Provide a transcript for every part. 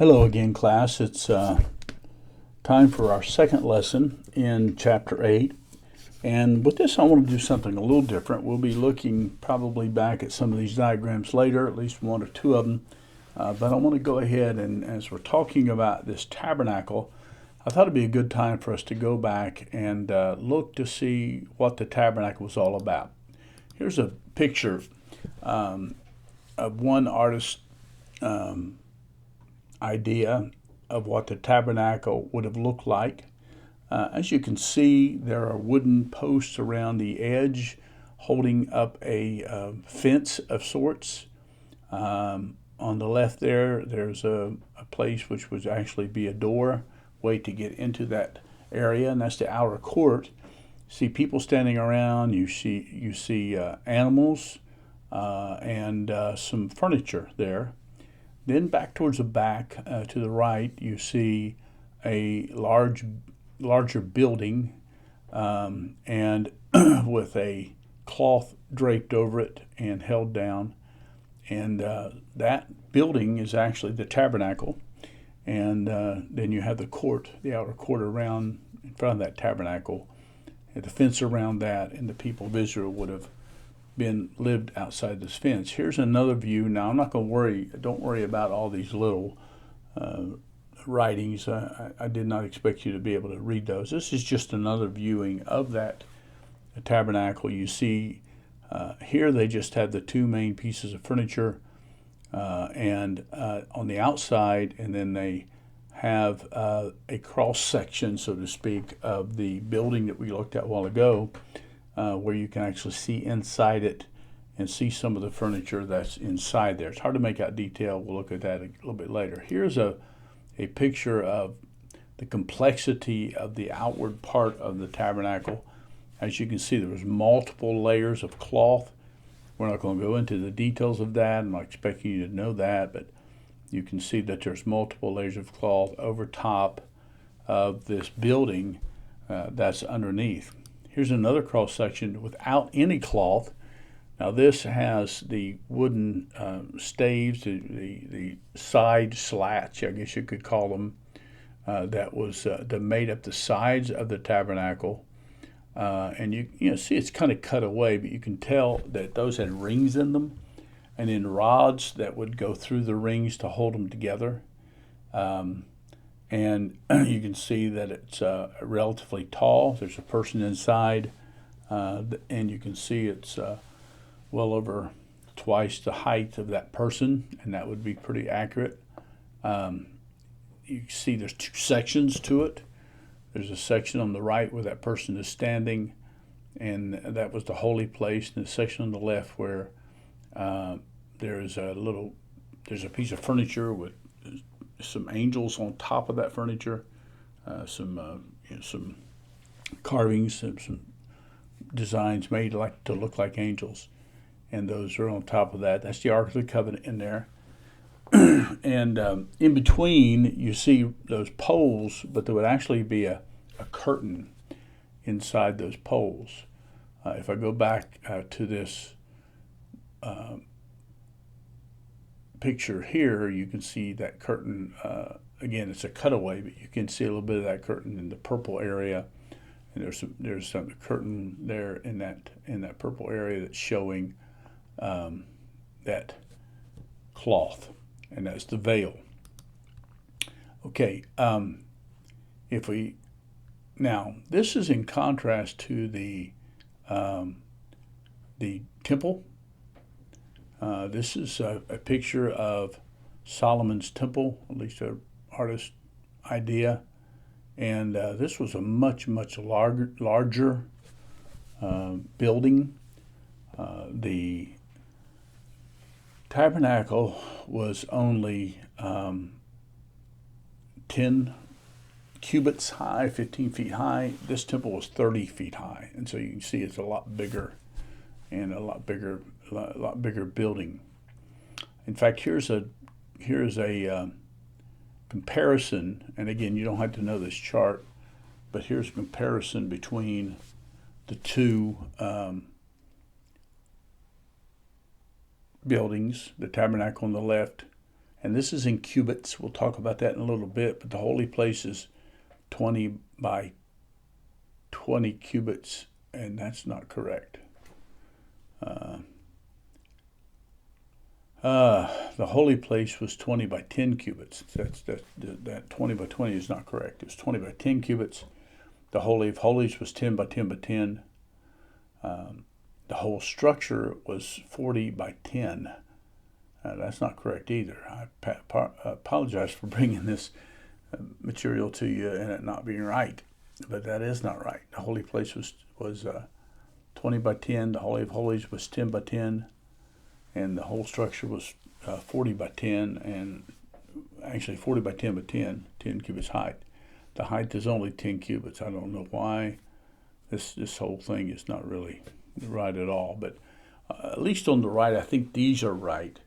Hello again, class. It's time for our second lesson in Chapter 8. And with this, I want to do something a little different. We'll be looking probably back at some of these diagrams later, at least one or two of them. But I want to go ahead and, as we're talking about this tabernacle, I thought it'd be a good time for us to go back and look to see what the tabernacle was all about. Here's a picture of one artist's idea of what the tabernacle would have looked like. As you can see, there are wooden posts around the edge holding up a fence of sorts. On the left there's a place which would actually be a doorway to get into that area, and that's the outer court. See people standing around. You see animals and some furniture there. Then back towards the back to the right, you see a larger building and with a cloth draped over it and held down. And that building is actually the tabernacle. And then you have the court, the outer court around in front of that tabernacle, and the fence around that, and the people of Israel would have lived outside this fence. Here's another view. Now I'm not going to don't worry about all these little writings. I did not expect you to be able to read those. This is just another viewing of that tabernacle. You see here they just have the two main pieces of furniture and on the outside, and then they have a cross section, so to speak, of the building that we looked at a while ago, where you can actually see inside it and see some of the furniture that's inside there. It's hard to make out detail. We'll look at that a little bit later. Here's a picture of the complexity of the outward part of the tabernacle. As you can see, there was multiple layers of cloth. We're not going to go into the details of that. I'm not expecting you to know that, but you can see that there's multiple layers of cloth over top of this building that's underneath. Here's another cross section without any cloth. Now this has the wooden staves, the side slats, I guess you could call them, that made up the sides of the tabernacle. And you see it's kind of cut away, but you can tell that those had rings in them, and then rods that would go through the rings to hold them together. And you can see that it's relatively tall. There's a person inside, and you can see it's well over twice the height of that person, and that would be pretty accurate. You see there's two sections to it. There's a section on the right where that person is standing, and that was the holy place, and the section on the left where there's a piece of furniture with some angels on top of that furniture, some carvings, some designs made to look like angels, and those are on top of that. That's the Ark of the Covenant in there. And in between, you see those poles, but there would actually be a curtain inside those poles. If I go back to this picture here, you can see that curtain. Again, it's a cutaway, but you can see a little bit of that curtain in the purple area, and there's some curtain there in that purple area that's showing that cloth, and that's the veil. Okay, now this is in contrast to the temple. This is a picture of Solomon's temple, at least an artist's idea, and this was a much larger building. The tabernacle was only 10 cubits high, 15 feet high. This temple was 30 feet high, and so you can see it's a lot bigger and a lot bigger building. In fact, here's a comparison, and again, you don't have to know this chart, but here's a comparison between the two buildings, the tabernacle on the left And this is in cubits. We'll talk about that in a little bit, but the holy place is 20 by 20 cubits, and that's not correct. The holy place was 20 by 10 cubits. That 20 by 20 is not correct. It was 20 by 10 cubits. The Holy of Holies was 10 by 10 by 10. The whole structure was 40 by 10. That's not correct either. I apologize for bringing this material to you and it not being right, but that is not right. The holy place was 20 by 10. The Holy of Holies was 10 by 10. And the whole structure was 40 by 10, and actually 40 by 10 by 10, 10 cubits height. The height is only 10 cubits. I don't know why this whole thing is not really right at all, but at least on the right, I think these are right,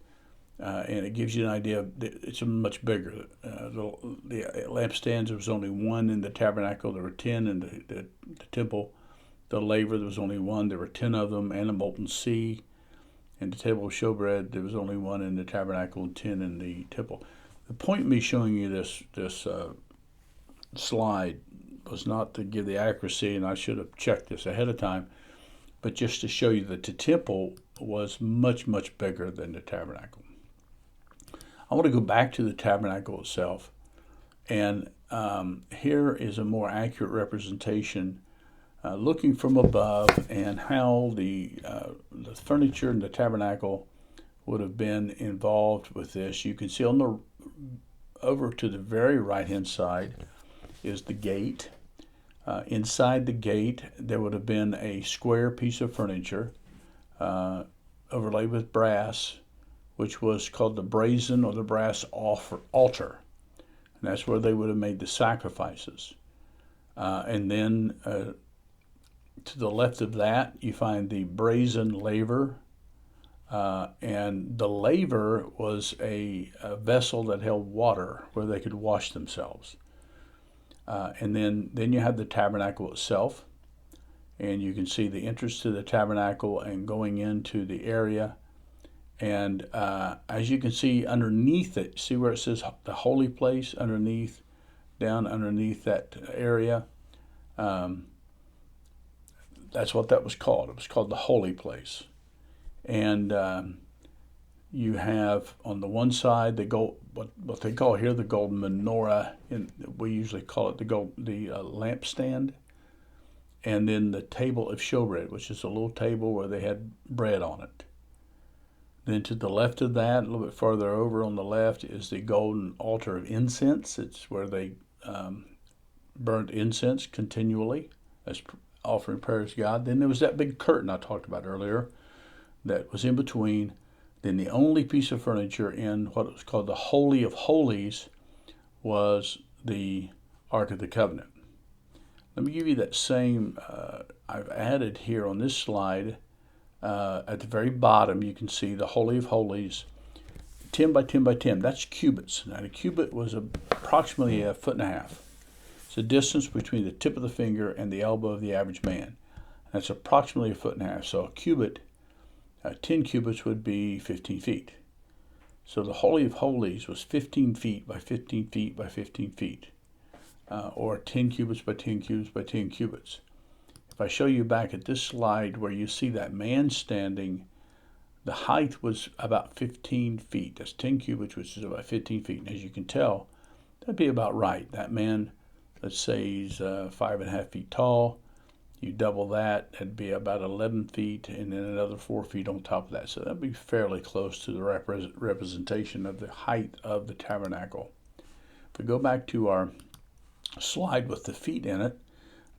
and it gives you an idea. It's much bigger. The lampstands, there was only one in the tabernacle. There were 10 in the temple. The laver, there was only one. There were 10 of them, and a molten sea. And the table of showbread, there was only one in the tabernacle and 10 in the temple. The point of me showing you this slide was not to give the accuracy, and I should have checked this ahead of time, but just to show you that the temple was much, much bigger than the tabernacle. I want to go back to the tabernacle itself, and here is a more accurate representation looking from above, and how the furniture in the tabernacle would have been involved with this. You can see on the over to the very right hand side is the gate. Inside the gate there would have been a square piece of furniture overlaid with brass, which was called the brazen or the brass altar, and that's where they would have made the sacrifices. And then to the left of that, you find the brazen laver, and the laver was a vessel that held water where they could wash themselves. And then you have the tabernacle itself, and you can see the entrance to the tabernacle and going into the area. And as you can see underneath it, see where it says the holy place underneath, down underneath that area. That's what that was called. It was called the holy place. And you have on the one side the gold, what they call here the golden menorah, and we usually call it the lampstand, and then the table of showbread, which is a little table where they had bread on it. Then to the left of that, a little bit farther over on the left, is the golden altar of incense. It's where they burnt incense continually as offering prayers to God. Then there was that big curtain I talked about earlier that was in between. Then the only piece of furniture in what was called the Holy of Holies was the Ark of the Covenant. Let me give you that same, I've added here on this slide, at the very bottom you can see the Holy of Holies, 10 by 10 by 10. That's cubits. Now a cubit was approximately 1.5 feet. It's the distance between the tip of the finger and the elbow of the average man. That's approximately 1.5 feet. So a cubit, 10 cubits would be 15 feet. So the Holy of Holies was 15 feet by 15 feet by 15 feet, or 10 cubits by 10 cubits by 10 cubits. If I show you back at this slide where you see that man standing, the height was about 15 feet. That's 10 cubits, which is about 15 feet. And as you can tell, that'd be about right. That man, let's say he's 5.5 feet tall. You double that, that'd be about 11 feet, and then another 4 feet on top of that. So that'd be fairly close to the representation of the height of the tabernacle. If we go back to our slide with the feet in it,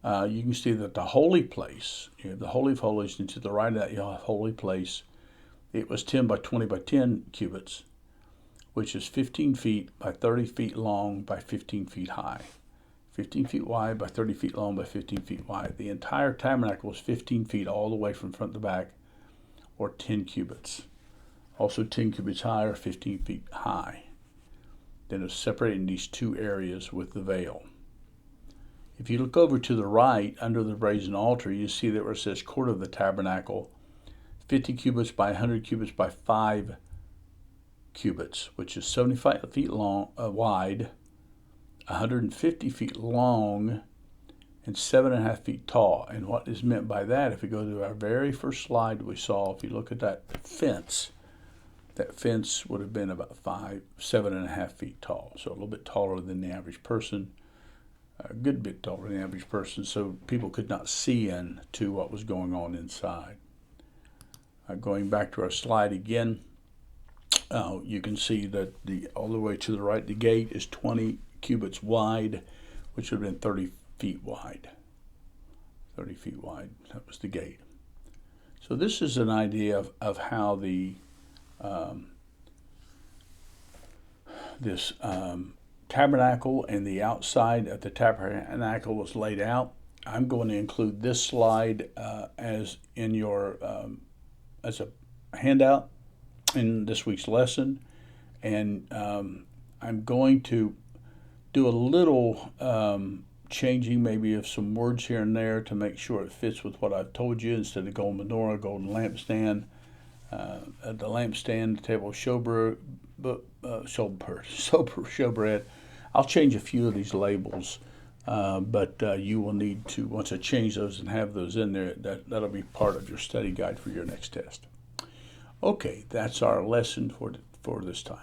you can see that the holy place, you have the Holy of Holies, and to the right of that you have holy place. It was 10 by 20 by 10 cubits, which is 15 feet by 30 feet long by 15 feet high. 15 feet wide by 30 feet long by 15 feet wide. The entire tabernacle was 15 feet all the way from front to back, or 10 cubits. Also 10 cubits high, or 15 feet high. Then it's separated in these two areas with the veil. If you look over to the right, under the brazen altar, you see that where it says court of the tabernacle, 50 cubits by 100 cubits by 5 cubits, which is 75 feet long, wide, 150 feet long, and 7.5 feet tall. And what is meant by that, if we go to our very first slide we saw, if you look at that fence would have been about 7.5 feet tall. So a little bit taller than the average person, a good bit taller than the average person, so people could not see into what was going on inside. Going back to our slide again, you can see that all the way to the right, the gate is 20 cubits wide, which would have been 30 feet wide. 30 feet wide, that was the gate. So this is an idea of how this tabernacle and the outside of the tabernacle was laid out. I'm going to include this slide as in your as a handout in this week's lesson, and I'm going to do a little changing maybe of some words here and there to make sure it fits with what I've told you. Instead of golden menorah, golden lampstand, the lampstand, the table of showbread, I'll change a few of these labels, but you will need to, once I change those and have those in there, that'll be part of your study guide for your next test. Okay, that's our lesson for this time.